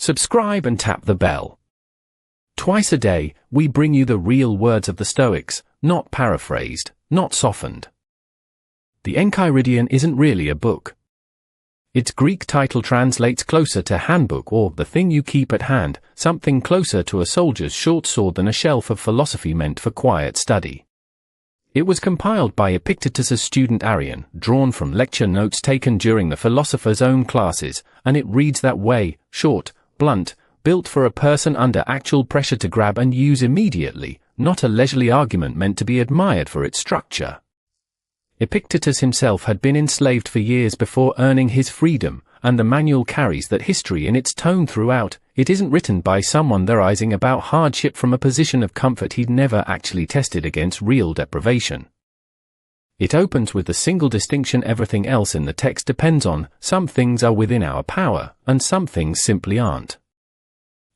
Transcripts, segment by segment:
subscribe and tap the bell. Twice a day, we bring you the real words of the Stoics, not paraphrased, not softened. The Enchiridion isn't really a book. Its Greek title translates closer to Handbook or the thing you keep at hand, something closer to a soldier's short sword than a shelf of philosophy meant for quiet study. It was compiled by Epictetus' student Arion, drawn from lecture notes taken during the philosopher's own classes, and it reads that way, short, blunt, built for a person under actual pressure to grab and use immediately, not a leisurely argument meant to be admired for its structure. Epictetus himself had been enslaved for years before earning his freedom, and the manual carries that history in its tone throughout. It isn't written by someone theorizing about hardship from a position of comfort he'd never actually tested against real deprivation. It opens with the single distinction everything else in the text depends on: some things are within our power, and some things simply aren't.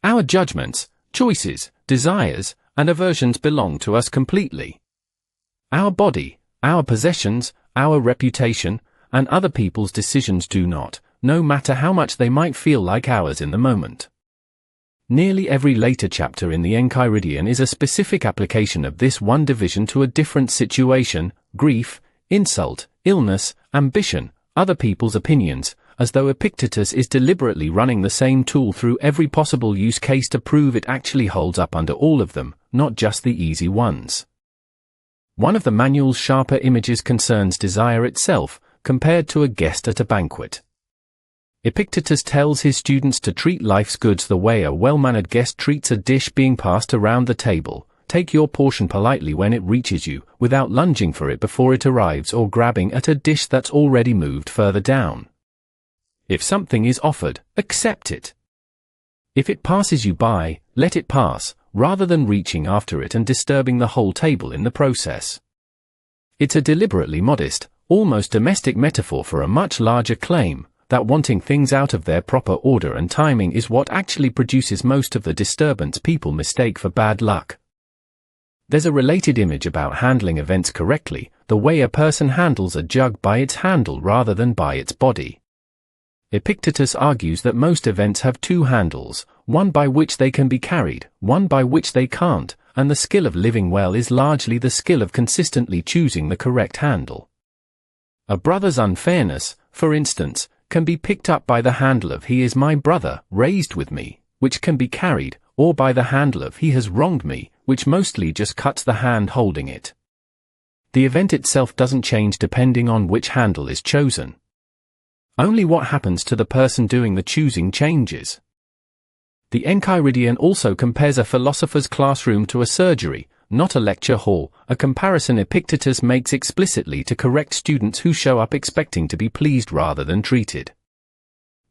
Our judgments, choices, desires, and aversions belong to us completely. Our body, our possessions, our reputation, and other people's decisions do not, no matter how much they might feel like ours in the moment. Nearly every later chapter in the Enchiridion is a specific application of this one division to a different situation: grief, insult, illness, ambition, other people's opinions, as though Epictetus is deliberately running the same tool through every possible use case to prove it actually holds up under all of them, not just the easy ones. One of the manual's sharper images concerns desire itself, compared to a guest at a banquet. Epictetus tells his students to treat life's goods the way a well-mannered guest treats a dish being passed around the table. Take your portion politely when it reaches you, without lunging for it before it arrives or grabbing at a dish that's already moved further down. If something is offered, accept it. If it passes you by, let it pass, rather than reaching after it and disturbing the whole table in the process. It's a deliberately modest, almost domestic metaphor for a much larger claim, that wanting things out of their proper order and timing is what actually produces most of the disturbance people mistake for bad luck. There's a related image about handling events correctly, the way a person handles a jug by its handle rather than by its body. Epictetus argues that most events have two handles, one by which they can be carried, one by which they can't, and the skill of living well is largely the skill of consistently choosing the correct handle. A brother's unfairness, for instance, can be picked up by the handle of "he is my brother, raised with me," which can be carried, or by the handle of "he has wronged me," which mostly just cuts the hand holding it. The event itself doesn't change depending on which handle is chosen. Only what happens to the person doing the choosing changes. The Enchiridion also compares a philosopher's classroom to a surgery, not a lecture hall, a comparison Epictetus makes explicitly to correct students who show up expecting to be pleased rather than treated.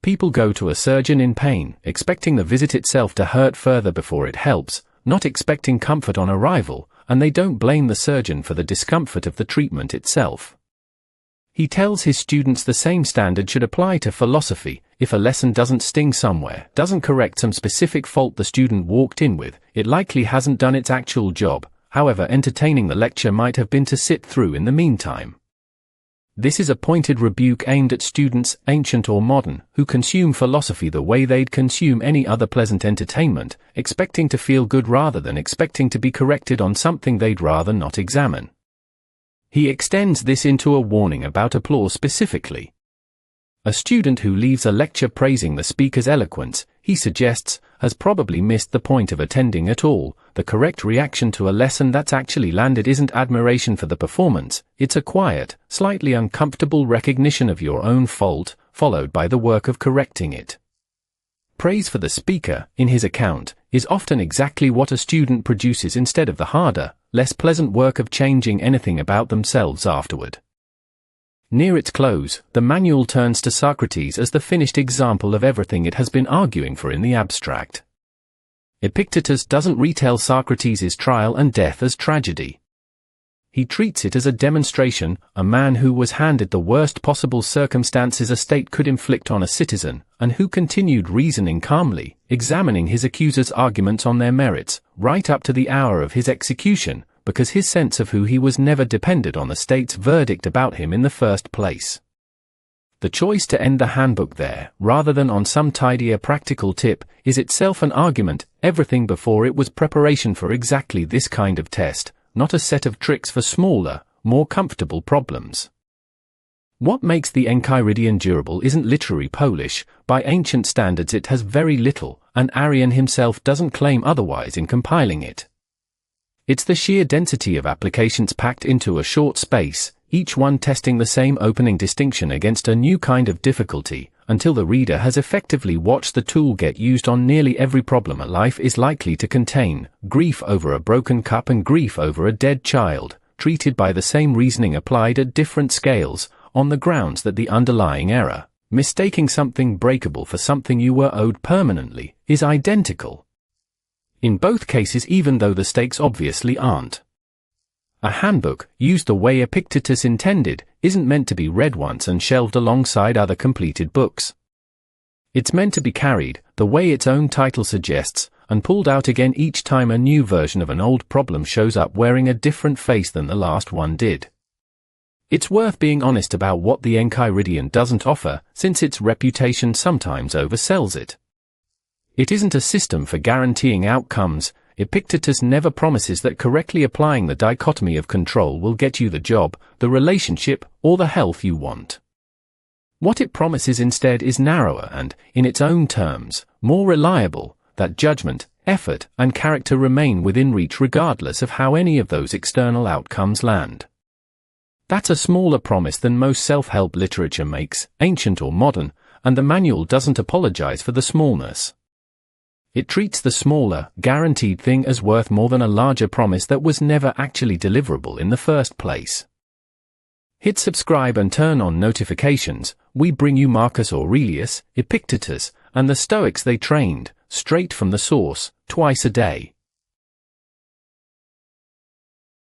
People go to a surgeon in pain, expecting the visit itself to hurt further before it helps, not expecting comfort on arrival, and they don't blame the surgeon for the discomfort of the treatment itself. He tells his students the same standard should apply to philosophy. If a lesson doesn't sting somewhere, doesn't correct some specific fault the student walked in with, it likely hasn't done its actual job, however entertaining the lecture might have been to sit through in the meantime. This is a pointed rebuke aimed at students, ancient or modern, who consume philosophy the way they'd consume any other pleasant entertainment, expecting to feel good rather than expecting to be corrected on something they'd rather not examine. He extends this into a warning about applause specifically. A student who leaves a lecture praising the speaker's eloquence, he suggests, has probably missed the point of attending at all. The correct reaction to a lesson that's actually landed isn't admiration for the performance, it's a quiet, slightly uncomfortable recognition of your own fault, followed by the work of correcting it. Praise for the speaker, in his account, is often exactly what a student produces instead of the harder, less pleasant work of changing anything about themselves afterward. Near its close, the manual turns to Socrates as the finished example of everything it has been arguing for in the abstract. Epictetus doesn't retell Socrates' trial and death as tragedy. He treats it as a demonstration, a man who was handed the worst possible circumstances a state could inflict on a citizen, and who continued reasoning calmly, examining his accuser's arguments on their merits, right up to the hour of his execution, because his sense of who he was never depended on the state's verdict about him in the first place. The choice to end the handbook there, rather than on some tidier practical tip, is itself an argument. Everything before it was preparation for exactly this kind of test, not a set of tricks for smaller, more comfortable problems. What makes the Enchiridion durable isn't literary polish. By ancient standards it has very little, and Arrian himself doesn't claim otherwise in compiling it. It's the sheer density of applications packed into a short space, each one testing the same opening distinction against a new kind of difficulty, until the reader has effectively watched the tool get used on nearly every problem a life is likely to contain: grief over a broken cup and grief over a dead child, treated by the same reasoning applied at different scales, on the grounds that the underlying error, mistaking something breakable for something you were owed permanently, is identical. In both cases, even though the stakes obviously aren't. A handbook, used the way Epictetus intended, isn't meant to be read once and shelved alongside other completed books. It's meant to be carried, the way its own title suggests, and pulled out again each time a new version of an old problem shows up wearing a different face than the last one did. It's worth being honest about what the Enchiridion doesn't offer, since its reputation sometimes oversells it. It isn't a system for guaranteeing outcomes. Epictetus never promises that correctly applying the dichotomy of control will get you the job, the relationship, or the health you want. What it promises instead is narrower and, in its own terms, more reliable, that judgment, effort, and character remain within reach regardless of how any of those external outcomes land. That's a smaller promise than most self-help literature makes, ancient or modern, and the manual doesn't apologize for the smallness. It treats the smaller, guaranteed thing as worth more than a larger promise that was never actually deliverable in the first place. Hit subscribe and turn on notifications. We bring you Marcus Aurelius, Epictetus, and the Stoics they trained, straight from the source, twice a day.